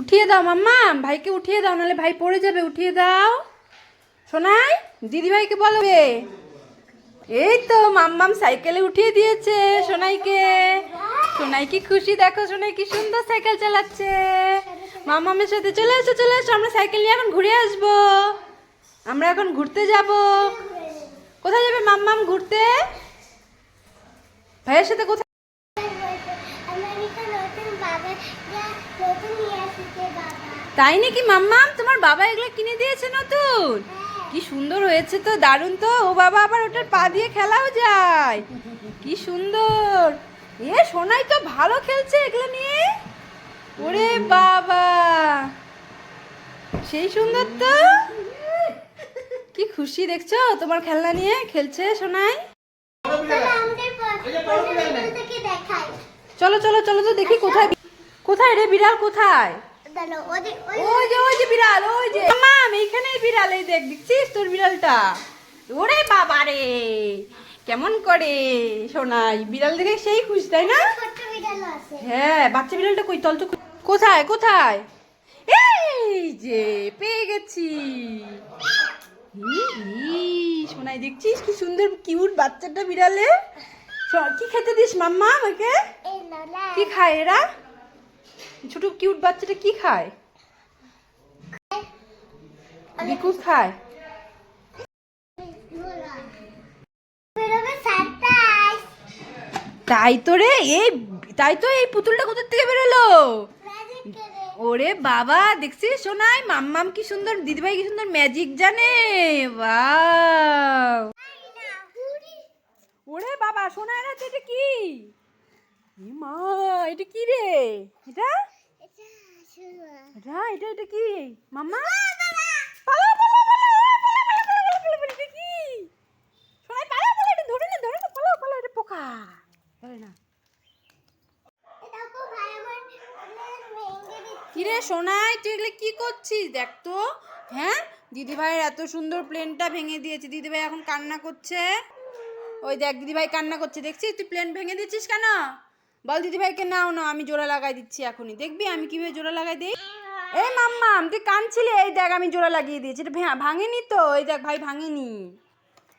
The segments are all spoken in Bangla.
উঠিয়ে দাও মাম্মা, ভাইকে উঠিয়ে দাও, নাহলে ভাই পড়ে যাবে। উঠিয়ে দাও সোনাই, দিদি ভাইকে বলবে। এই তো মাম্মাম সাইকেলে উঠিয়ে দিয়েছে সোনাইকে। সোনাই কি খুশি, দেখো সোনাই কি সুন্দর সাইকেল চালাচ্ছে। মাম্মামের সাথে চলে এসো, চলে এসো, আমরা সাইকেল নিয়ে এখন ঘুরে আসবো। আমরা এখন ঘুরতে যাব। কোথায় যাবে মাম্মাম ঘুরতে? ভাইয়ের সাথে কোথায়? তাই নাকি মাম্মাম, তোমার বাবা এগুলো কিনে দিয়েছে নতুন? কি সুন্দর হয়েছে তো, দারুণ তো। ও বাবা, আবার ওটার পা দিয়ে খেলাও যায়, কি সুন্দর। এ সোনাই তো ভালো খেলছে এগুলো নিয়ে। ওরে বাবা, সেই সুন্দর তো। কি খুশি দেখছো, তোমার খেলনা নিয়ে খেলছে সোনাই। চলো চলো চলো তো দেখি কোথায়, কোথায় রে বিড়াল, কোথায়? ওই যে ওই যে বিড়াল, ওই যে মাম, এইখানে বিড়াল। এই দেখ, দেখছিস তোর বিড়ালটা? ওরে বাবা রে, কেমন করে সোনাই বিড়াল দেখে সেই খুশি, তাই না? হ্যাঁ, বাচ্চা বিড়ালটা কই, তল তো কোথায় কোথায়? এই যে পেয়ে গেছি। সোনাই দেখছিস কি সুন্দর কিউট বাচ্চাটা বিড়ালে। কি খেতে দিস মাম্মা আমাকে? কি খায় এরা? ছোট কিউট বাচ্চাটা কি খায়? বিকুট খায়। তাই তো রে, এই তাই তো, এই পুতুলটা কোথা থেকে বেরোলো? ওরে বাবা, দেখছিস সোনাই মাম্মাম কি সুন্দর, দিদিভাই কি সুন্দর ম্যাজিক জানে। ওয়াও, ওরে বাবা, সোনার হাতে এটা কি? মা, এটা কি রে? এটা এটা এটা এটা কি মাম্মা? পালা পালা পালা, এটা কি? সোনাই পালা পালা, এটা ধরে না, ধরে না, পালা পালা, এটা পোকা, ধরে না। কিরে সোনাই, তুই এগুলো কি করছিস? দেখ তো। হ্যাঁ, দিদিভাইয়ের এত সুন্দর প্লেনটা ভেঙে দিয়েছে। দিদিভাই এখন কান্না করছে। ওই দেখ, দিদিভাই কান্না করছে, দেখছিস? তুই প্লেন ভেঙে দিচ্ছিস কেন? বল দিদিভাইকে, নাও না, আমি জোড়া লাগাই দিচ্ছি এখনই। দেখবি আমি কিভাবে জোড়া লাগাই দিই। এই মাম্মাম, তুই কাঁদছিলি, এই দেখ আমি জোড়া লাগিয়ে দিয়েছি। এটা ভাঙেনি তো, এই দেখ ভাই ভাঙেনি,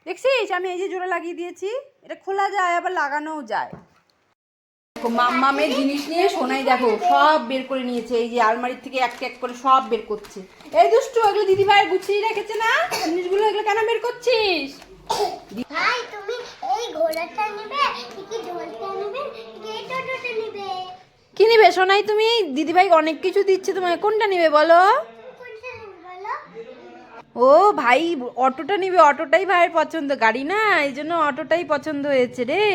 দেখছিস? আমি এই যে জোড়া লাগিয়ে দিয়েছি। এটা খোলা যায়, আবার লাগানোও যায়। মাম্মামের জিনিস নিয়ে সোনাই দেখো সব বের করে নিয়েছে। এই যে আলমারির থেকে এক এক করে সব বের করছে। এই দুষ্টু, এগুলো দিদিভাই গুছিয়ে রেখেছে না জিনিসগুলো, এগুলো কেন বের করছিস? ভাই তুমি এই ঘোড়াটা নেবে, কি ঢোলটা নেবে, কি টোটোটা নেবে? কি নিবে সোনাই তুমি? দিদিভাই অনেক কিছু দিচ্ছে তোমায়, কোনটা নিবে বলো? কোনটা নেবে বলো? ও ভাই অটোটা নিবে, অটোটাই ভাইয়ের পছন্দ, গাড়ি না, এই জন্য অটোটাই পছন্দ হয়েছে রে।